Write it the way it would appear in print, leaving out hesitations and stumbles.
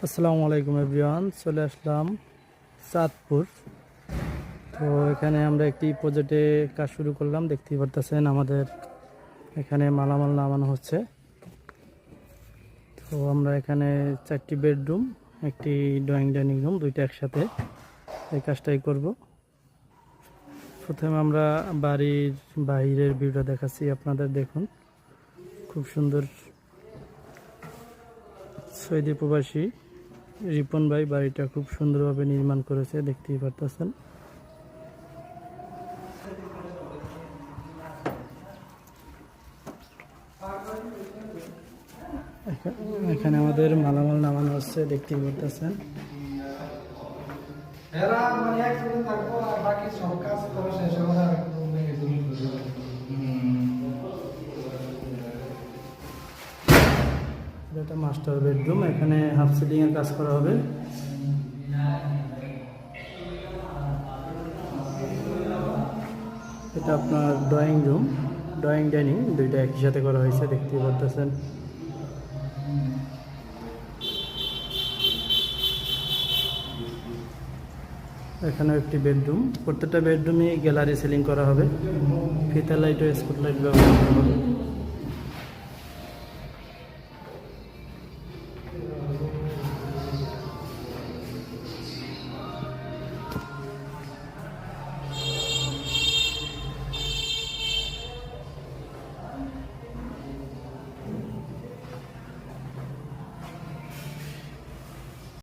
আসসালামু আলাইকুম এভরিওয়ান, চলে আসলাম চাঁদপুর। তো এখানে আমরা একটি প্রজেক্টে কাজ শুরু করলাম। দেখতেই পারতেছেন আমাদের এখানে মালামাল নামানো হচ্ছে। তো আমরা এখানে 4টি বেডরুম, একটি ড্রয়িং ডাইনিং রুম, দুইটা একসাথে এই কাজটাই করব। প্রথমে আমরা বাড়ির বাইরের ভিউটা দেখাচ্ছি আপনাদের। দেখুন, খুব সুন্দর। সৌদি প্রবাসী রিপন ভাই বাড়িটা খুব সুন্দরভাবে নির্মাণ করেছে, দেখতেই পারতেছেন। এখানে আমাদের মালামাল নামানো হচ্ছে, দেখতেই পারতেছেন। এটা মাস্টার বেডরুম, এখানে হাফ সিলিং এর কাজ করা হবে। এটা আপনার ড্রয়িং রুম, ড্রয়িং ডাইনিং দুইটা একই সাথে করা হয়েছে, দেখতেই পারতেছেন। এখানেও একটি বেডরুম, প্রত্যেকটা বেডরুমে গ্যালারি সিলিং করা হবে। ফিতা লাইট ও স্পট লাইট ব্যবহার করা হবে।